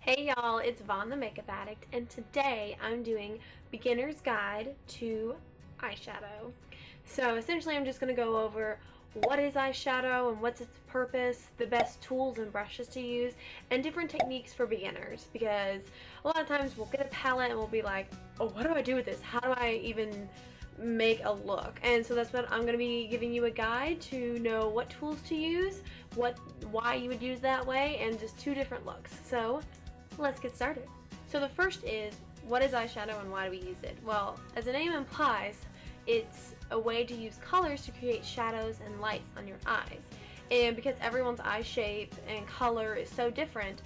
Hey y'all, it's Vaughn the Makeup Addict, and today I'm doing Beginner's Guide to Eyeshadow. So essentially I'm just going to go over what is eyeshadow and what's its purpose, the best tools and brushes to use, and different techniques for beginners, because a lot of times we'll get a palette and we'll be like, oh, what do I do with this? How do I even make a look? And so that's what I'm going to be giving you a guide to know what tools to use, why you would use that way, and just two different looks. So let's get started. So the first is, what is eyeshadow and why do we use it? Well, as the name implies, it's a way to use colors to create shadows and lights on your eyes. And because everyone's eye shape and color is so different,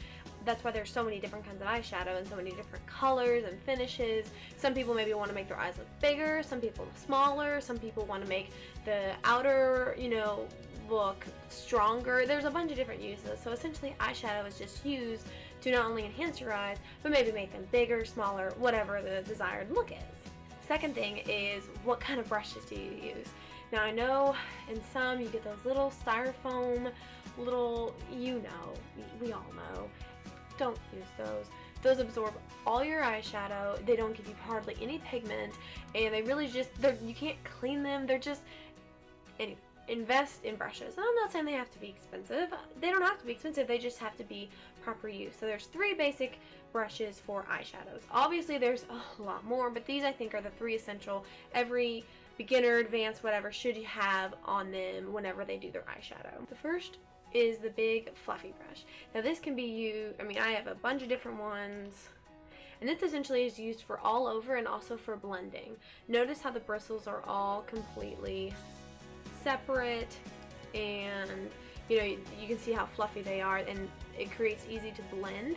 that's why there's so many different kinds of eyeshadow and so many different colors and finishes. Some people maybe want to make their eyes look bigger, some people smaller, some people want to make the outer, look stronger. There's a bunch of different uses. So essentially eyeshadow is just used to not only enhance your eyes, but maybe make them bigger, smaller, whatever the desired look is. Second thing is, what kind of brushes do you use? Now I know in some you get those little styrofoam, we all know. Don't use those. Those absorb all your eyeshadow. They don't give you hardly any pigment, and they really you can't clean them. They're just, anyway. Invest in brushes. And I'm not saying they have to be expensive. They don't have to be expensive, they just have to be proper use. So there's three basic brushes for eyeshadows. Obviously there's a lot more, but these I think are the three essential every beginner, advanced, whatever should have on them whenever they do their eyeshadow. The first is the big fluffy brush. Now this can be used, I have a bunch of different ones, and this essentially is used for all over and also for blending. Notice how the bristles are all completely separate, and you can see how fluffy they are, and it creates easy to blend.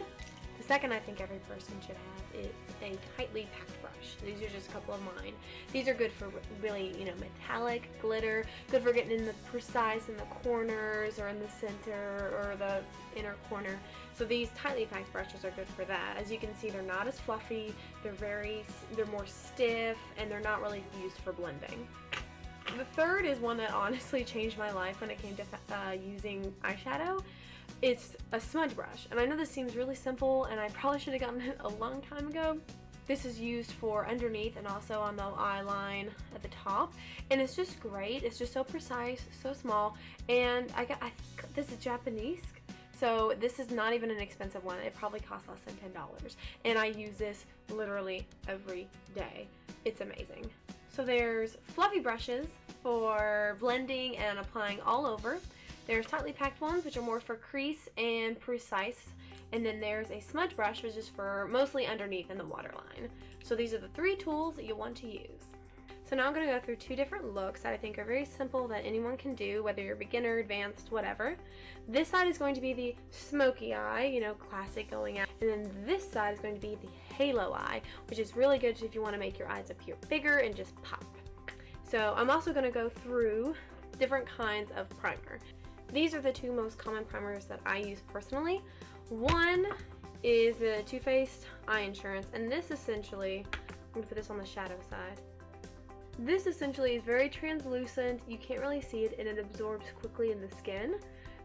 The second I think every person should have is a tightly packed brush. These are just a couple of mine. These are good for really, metallic glitter, good for getting in the precise in the corners or in the center or the inner corner. So these tightly packed brushes are good for that. As you can see, they're not as fluffy, they're more stiff, and they're not really used for blending. The third is one that honestly changed my life when it came to using eyeshadow. It's a smudge brush, and I know this seems really simple and I probably should have gotten it a long time ago. This is used for underneath and also on the eye line at the top, and it's just great. It's just so precise, so small, and I think this is Japanese, so this is not even an expensive one. It probably costs less than $10, and I use this literally every day. It's amazing. So there's fluffy brushes for blending and applying all over. There's tightly packed ones, which are more for crease and precise. And then there's a smudge brush, which is for mostly underneath in the waterline. So these are the three tools that you'll want to use. So now I'm going to go through two different looks that I think are very simple that anyone can do, whether you're beginner, advanced, whatever. This side is going to be the smoky eye, classic going out. And then this side is going to be the halo eye, which is really good if you want to make your eyes appear bigger and just pop. So I'm also going to go through different kinds of primer. These are the two most common primers that I use personally. One is the Too Faced Eye Insurance, and this essentially, I'm going to put this on the shadow side. This essentially is very translucent. You can't really see it, and it absorbs quickly in the skin.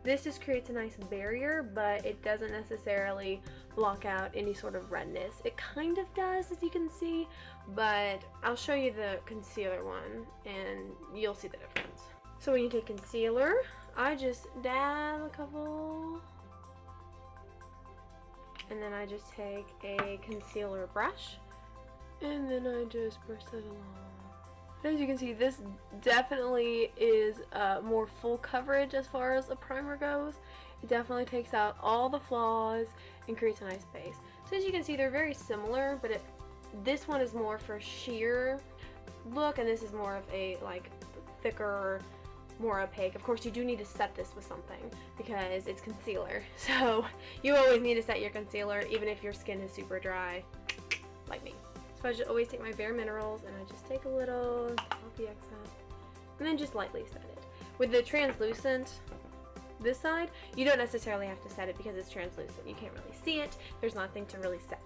This just creates a nice barrier, but it doesn't necessarily block out any sort of redness. It kind of does, as you can see, but I'll show you the concealer one and you'll see the difference. So when you take concealer, I just dab a couple, and then I just take a concealer brush, and then I just brush that along. As you can see, this definitely is more full coverage as far as the primer goes. It definitely takes out all the flaws and creates a nice base. So as you can see, they're very similar, but this one is more for sheer look, and this is more of a thicker, more opaque. Of course, you do need to set this with something because it's concealer. So you always need to set your concealer, even if your skin is super dry, like me. So I just always take my Bare Minerals and I just take a little, off the excess, and then just lightly set it. With the translucent, this side, you don't necessarily have to set it because it's translucent. You can't really see it. There's nothing to really set.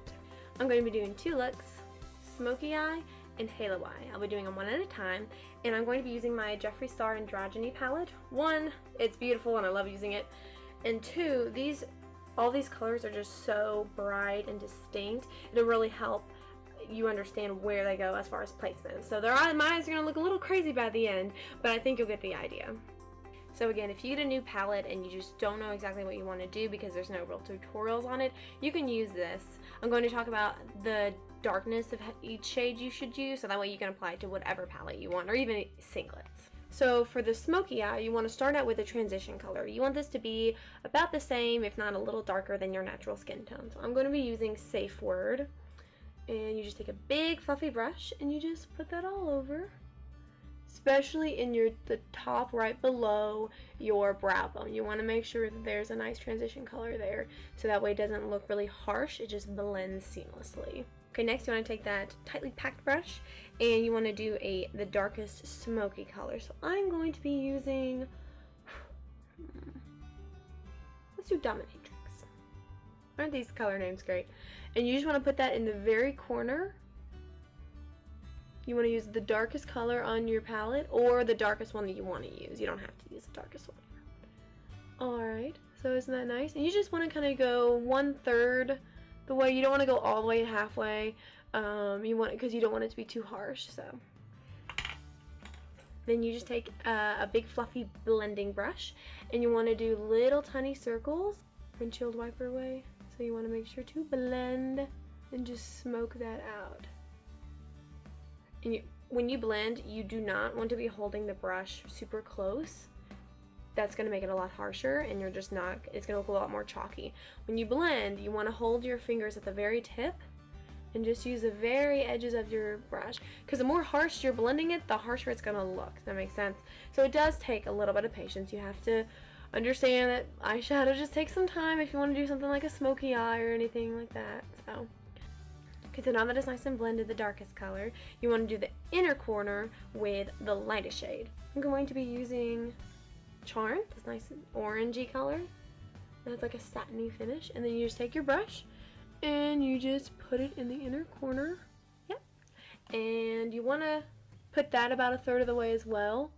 I'm going to be doing two looks, smoky eye and halo eye. I'll be doing them one at a time, and I'm going to be using my Jeffree Star Androgyny palette. One, it's beautiful and I love using it, and two, these all these colors are just so bright and distinct. It'll really help you understand where they go as far as placement. So my eyes are going to look a little crazy by the end, but I think you'll get the idea. So again, if you get a new palette and you just don't know exactly what you want to do because there's no real tutorials on it, you can use this. I'm going to talk about the darkness of each shade you should use, so that way you can apply it to whatever palette you want, or even singlets. So for the smoky eye, you want to start out with a transition color. You want this to be about the same, if not a little darker than your natural skin tone. So I'm going to be using Safe Word, and you just take a big fluffy brush and you just put that all over, especially in the top right below your brow bone. You want to make sure that there's a nice transition color there, so that way it doesn't look really harsh, it just blends seamlessly. Okay, next you want to take that tightly packed brush and you want to do the darkest smoky color. So I'm going to be using, let's do Dominatrix. Aren't these color names great? And you just want to put that in the very corner. You want to use the darkest color on your palette, or the darkest one that you want to use. You don't have to use the darkest one. Alright, so isn't that nice? And you just want to kind of go 1/3 the way. You don't want to go all the way halfway. Because you don't want it to be too harsh. So then you just take a big fluffy blending brush and you want to do little tiny circles, windshield wiper way. So you want to make sure to blend and just smoke that out. And when you blend, you do not want to be holding the brush super close. That's going to make it a lot harsher, and you're just not, it's going to look a lot more chalky. When you blend, you want to hold your fingers at the very tip and just use the very edges of your brush, because the more harsh you're blending it, the harsher it's going to look. Does that make sense? So it does take a little bit of patience. You have to understand that eyeshadow just takes some time if you want to do something like a smoky eye or anything like that. So okay, so now that it's nice and blended, the darkest color, you want to do the inner corner with the lightest shade. I'm going to be using Charm, this nice orangey color. It has like a satiny finish, and then you just take your brush and you just put it in the inner corner. Yep. And you want to put that about 1/3 of the way as well,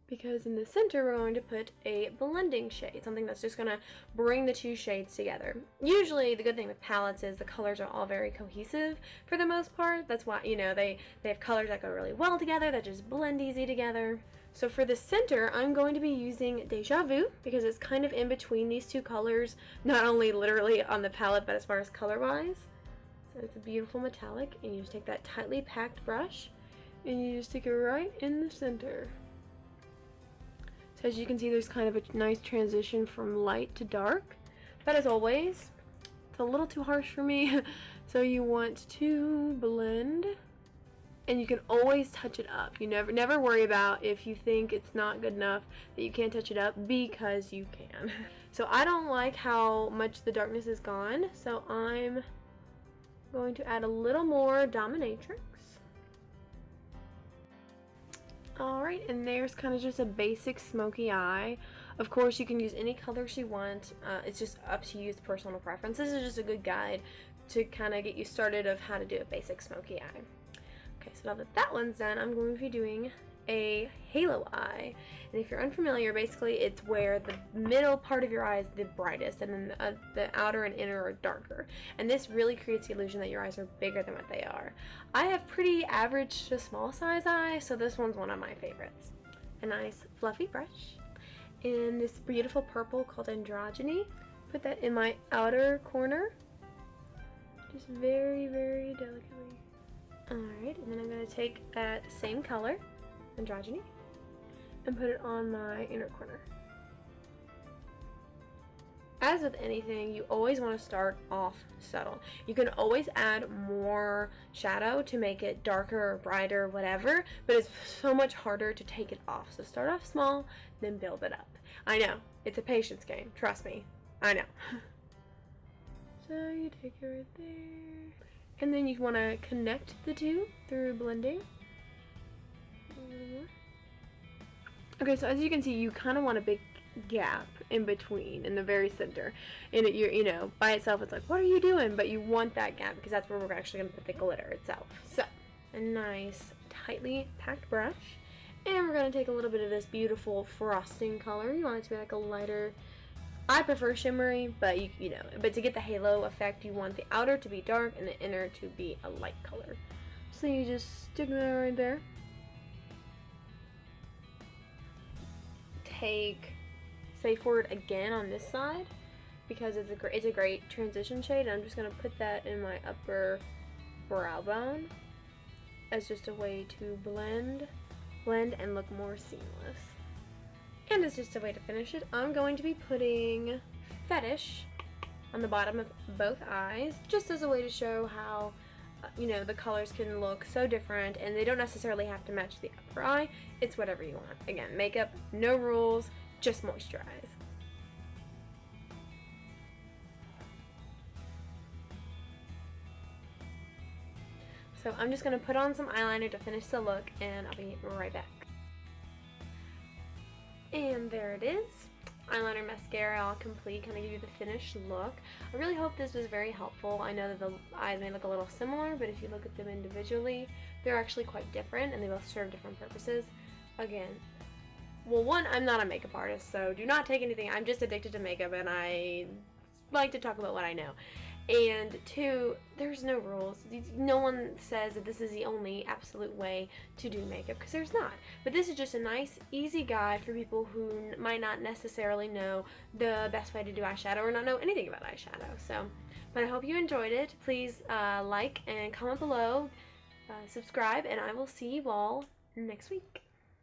because in the center we're going to put a blending shade, something that's just going to bring the two shades together. Usually the good thing with palettes is the colors are all very cohesive for the most part. That's why, you know, they have colors that go really well together, that just blend easy together. So for the center, I'm going to be using Deja Vu, because it's kind of in between these two colors, not only literally on the palette, but as far as color-wise. So it's a beautiful metallic, and you just take that tightly packed brush, and you just stick it right in the center. So as you can see, there's kind of a nice transition from light to dark, but as always, it's a little too harsh for me, so you want to blend. And you can always touch it up. You never worry about if you think it's not good enough that you can't touch it up, because you can. So I don't like how much the darkness is gone, so I'm going to add a little more Dominatrix. Alright, and there's kind of just a basic smoky eye. Of course, you can use any colors you want. It's just up to you, it's personal preference. This is just a good guide to kind of get you started of how to do a basic smoky eye. Okay, so now that that one's done, I'm going to be doing a halo eye. And if you're unfamiliar, basically it's where the middle part of your eye is the brightest, and then the outer and inner are darker. And this really creates the illusion that your eyes are bigger than what they are. I have pretty average to small size eyes, so this one's one of my favorites. A nice fluffy brush, and this beautiful purple called Androgyny. Put that in my outer corner, just very, very delicately. Alright, and then I'm going to take that same color, Androgyny, and put it on my inner corner. As with anything, you always want to start off subtle. You can always add more shadow to make it darker or brighter, whatever, but it's so much harder to take it off. So start off small, then build it up. I know, it's a patience game, trust me, I know. So you take it right there. And then you want to connect the two through blending. Okay, so as you can see, you kind of want a big gap in between, in the very center. And you know, by itself, it's like, what are you doing? But you want that gap, because that's where we're actually going to put the glitter itself. So, a nice, tightly packed brush. And we're going to take a little bit of this beautiful frosting color. You want it to be like a lighter I prefer shimmery, but but to get the halo effect, you want the outer to be dark and the inner to be a light color. So you just stick that right there. Take Safe Word again on this side because it's a great transition shade. And I'm just gonna put that in my upper brow bone as just a way to blend and look more seamless. And it's just a way to finish it. I'm going to be putting Fetish on the bottom of both eyes, just as a way to show how, the colors can look so different, and they don't necessarily have to match the upper eye. It's whatever you want. Again, makeup, no rules, just moisturize. So I'm just going to put on some eyeliner to finish the look, and I'll be right back. And there it is. Eyeliner, mascara, all complete, kind of give you the finished look. I really hope this was very helpful. I know that the eyes may look a little similar, but if you look at them individually, they're actually quite different, and they both serve different purposes. Again, well, one, I'm not a makeup artist, so do not take anything. I'm just addicted to makeup, and I like to talk about what I know. And two, there's no rules. No one says that this is the only absolute way to do makeup, because there's not. But this is just a nice, easy guide for people who might not necessarily know the best way to do eyeshadow or not know anything about eyeshadow. So, but I hope you enjoyed it. Please like and comment below, subscribe, and I will see you all next week.